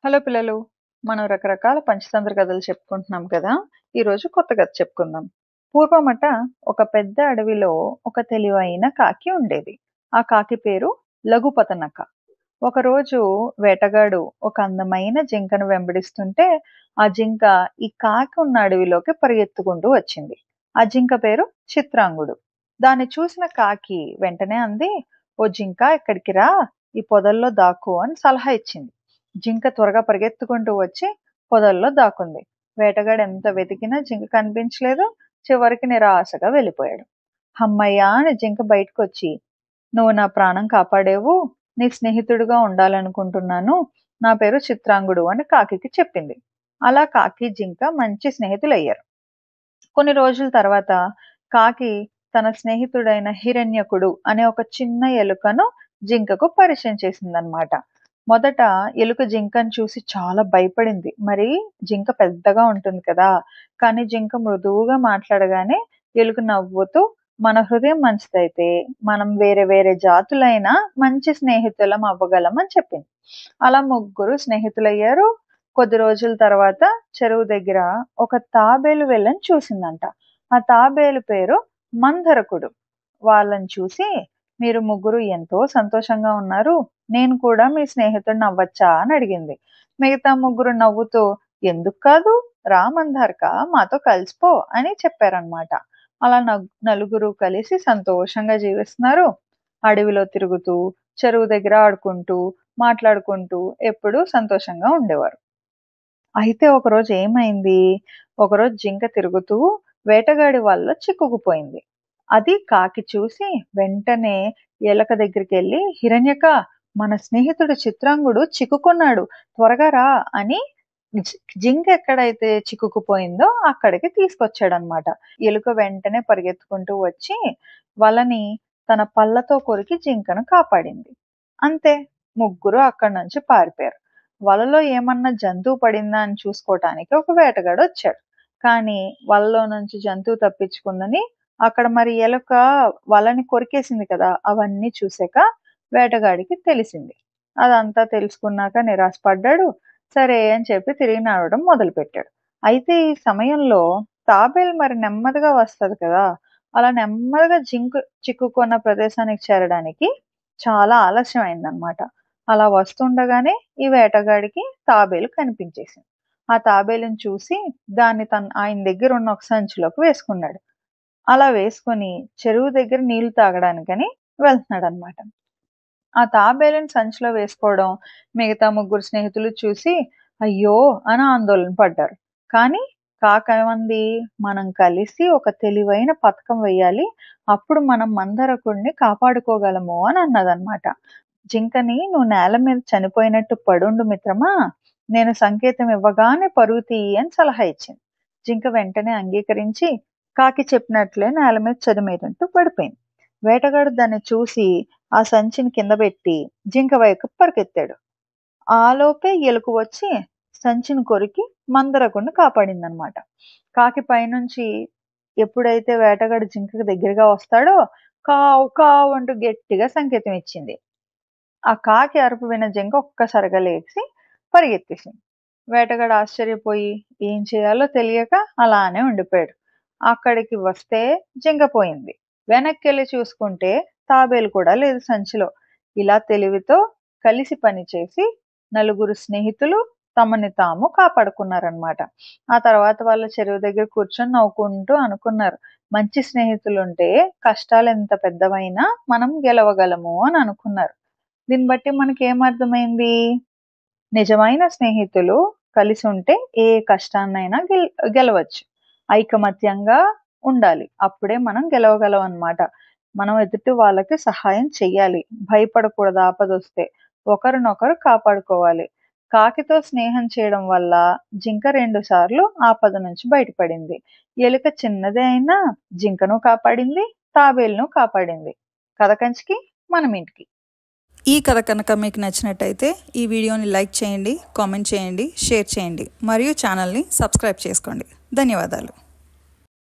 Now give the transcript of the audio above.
Hello పిల్లలు, మనం రకరకాల పంచతంత్ర కథలు చెప్పుకుంటున్నాం కదా. ఈరోజు కొత్త కథ చెప్పుకుందాం. పూర్వమట ఒక పెద్ద అడవిలో ఒక తెలివైన కాకి ఉండేది. ఆ కాకి పేరు లఘుపతనక. ఒకరోజు వేటగాడు ఒక అందమైన జింకను వెంబడిస్తుంటే ఆ జింక ఈ కాకి ఉన్న అడవిలోకి పరిగెత్తుకుంటూ వచ్చింది. ఆ జింక పేరు చిత్రాంగుడు. దాన్ని చూసిన కాకి వెంటనే అంది, ఓ జింక, ఎక్కడికి రా, ఈ పొదల్లో దాక్కు అని సలహా ఇచ్చింది. జింక త్వరగా పరిగెత్తుకుంటూ వచ్చి పొదల్లో దాక్కుంది. వేటగాడు ఎంత వెతికినా జింక కనిపించలేదు. చివరికి నిరాశగా వెళ్ళిపోయాడు. హమ్మయ్య అని జింక బయటకొచ్చి, నువ్వు నా ప్రాణం కాపాడేవు, నీ స్నేహితుడిగా ఉండాలనుకుంటున్నాను, నా పేరు చిత్రాంగుడు అని కాకికి చెప్పింది. అలా కాకి జింక మంచి స్నేహితులయ్యారు. కొన్ని రోజుల తర్వాత కాకి తన స్నేహితుడైన హిరణ్యకుడు అనే ఒక చిన్న ఎలుకను జింకకు పరిచయం చేసిందనమాట. మొదట ఎలుక జింకను చూసి చాలా భయపడింది. మరి జింక పెద్దగా ఉంటుంది కదా. కానీ జింక మృదువుగా మాట్లాడగానే ఎలుక నవ్వుతూ, మన హృదయం మంచిదైతే మనం వేరే వేరే జాతులైన మంచి స్నేహితులం అవ్వగలం అని చెప్పింది. అలా ముగ్గురు స్నేహితులయ్యారు. కొద్ది రోజుల తర్వాత చెరువు దగ్గర ఒక తాబేలు వెళ్ళని చూసిందంట. ఆ తాబేలు పేరు మందరకుడు. వాళ్ళని చూసి, మీరు ముగ్గురు ఎంతో సంతోషంగా ఉన్నారు, నేను కూడా మీ స్నేహితుడిని అవ్వచ్చా అని అడిగింది. మిగతా ముగ్గురు నవ్వుతూ, ఎందుకు కాదు, రా మందార్క, మాతో కలిసిపో అని చెప్పారనమాట. అలా నలుగురు కలిసి సంతోషంగా జీవిస్తున్నారు. అడవిలో తిరుగుతూ, చెరువు దగ్గర ఆడుకుంటూ, మాట్లాడుకుంటూ ఎప్పుడూ సంతోషంగా ఉండేవారు. అయితే ఒకరోజు ఏమైంది, ఒకరోజు జింక తిరుగుతూ వేటగాడి వల్ల చిక్కుకుపోయింది. అది కాకి చూసి వెంటనే ఎలక దగ్గరికి వెళ్ళి, హిరణ్యక, మన స్నేహితుడు చిత్రాంగుడు చిక్కుకున్నాడు, త్వరగా రా అని జింక ఎక్కడైతే చిక్కుకుపోయిందో అక్కడికి తీసుకొచ్చాడనమాట. ఎలుక వెంటనే పరిగెత్తుకుంటూ వచ్చి వలని తన పళ్ళతో కొరికి జింకను కాపాడింది. అంతే, ముగ్గురు అక్కడి నుంచి పారిపోయారు. వలలో ఏమన్నా జంతువు పడిందా అని చూసుకోవటానికి ఒక వేటగాడు వచ్చాడు. కానీ వలలో నుంచి జంతువు తప్పించుకుందని అక్కడ మరి ఎలుక వలని కొరికేసింది కదా. అవన్నీ చూసాక వేటగాడికి తెలిసింది. అదంతా తెలుసుకున్నాక నిరాశపడ్డాడు. సరే అని చెప్పి తిరిగి నడవడం మొదలుపెట్టాడు. అయితే ఈ సమయంలో తాబేలు మరి నెమ్మదిగా వస్తుంది కదా. అలా నెమ్మదిగా చిక్కుకున్న ప్రదేశానికి చేరడానికి చాలా ఆలస్యం అయిందనమాట. అలా వస్తుండగానే ఈ వేటగాడికి తాబేలు కనిపించేసింది. ఆ తాబేలుని చూసి దాన్ని ఆయన దగ్గర ఉన్న ఒక సంచిలోకి వేసుకున్నాడు. అలా వేసుకొని చెరువు దగ్గర నీళ్లు తాగడానికని వెళ్తున్నాడు అనమాట. ఆ తాబేలుని సంచిలో వేసుకోవడం మిగతా ముగ్గురు స్నేహితులు చూసి అయ్యో అని ఆందోళన పడ్డారు. కానీ కాకేమంది, మనం కలిసి ఒక తెలివైన పథకం వేయాలి, అప్పుడు మనం మందరకుడిని కాపాడుకోగలము అని అన్నదన్నమాట. జింకని, నువ్వు నేల మీద చనిపోయినట్టు పడుండు మిత్రమా, నేను సంకేతం ఇవ్వగానే పరుగు తీయి అని సలహా ఇచ్చింది. జింక వెంటనే అంగీకరించి కాకి చెప్పినట్లే నేల మీద చదిమేటట్టు పడిపోయింది. వేటగాడు దాన్ని చూసి ఆ సంచిని కింద పెట్టి జింక వైపు పరిగెత్తాడు. ఆలోపే ఎలుక వచ్చి సంచిని కొరికి మందరకుడిని కాపాడిందనమాట. కాకి పైనుంచి ఎప్పుడైతే వేటగాడు జింకకు దగ్గరగా వస్తాడో కావు కావు అంటూ గట్టిగా సంకేతం ఇచ్చింది. ఆ కాకి అరుపు విన్న జింక ఒక్కసారిగా లేచి పరిగెత్తేసింది. వేటగాడు ఆశ్చర్యపోయి ఏం చేయాలో తెలియక అలానే ఉండిపోయాడు. అక్కడికి వస్తే జింక పోయింది. వెనక్కి వెళ్ళి చూసుకుంటే తాబేలు కూడా లేదు సంచిలో. ఇలా తెలివితో కలిసి పనిచేసి నలుగురు స్నేహితులు తమని తాము కాపాడుకున్నారనమాట. ఆ తర్వాత వాళ్ళ చెరువు దగ్గర కూర్చొని నవ్వుకుంటూ అనుకున్నారు, మంచి స్నేహితులుంటే కష్టాలు ఎంత పెద్దవైనా మనం గెలవగలము అని అనుకున్నారు. దీన్ని బట్టి మనకి ఏమర్థమైంది, నిజమైన స్నేహితులు కలిసి ఉంటే ఏ కష్టాన్నైనా గెలవచ్చు. ఐకమత్యంగా ఉండాలి, అప్పుడే మనం గెలవగలం అన్నమాట. మనం ఎదుటి వాళ్ళకి సహాయం చెయ్యాలి, భయపడకూడదు. ఆపదొస్తే ఒకరినొకరు కాపాడుకోవాలి. కాకితో స్నేహం చేయడం వల్ల జింక 2 సార్లు ఆపద నుంచి బయటపడింది. ఎలుక చిన్నదే అయినా జింకను కాపాడింది, తాబేలును కాపాడింది. కథ కంచికి మనం ఇంటికి. ఈ కథ కనుక మీకు నచ్చినట్టయితే ఈ వీడియోని లైక్ చేయండి, కామెంట్ చేయండి, షేర్ చేయండి మరియు ఛానల్ని సబ్స్క్రైబ్ చేసుకోండి. ధన్యవాదాలు.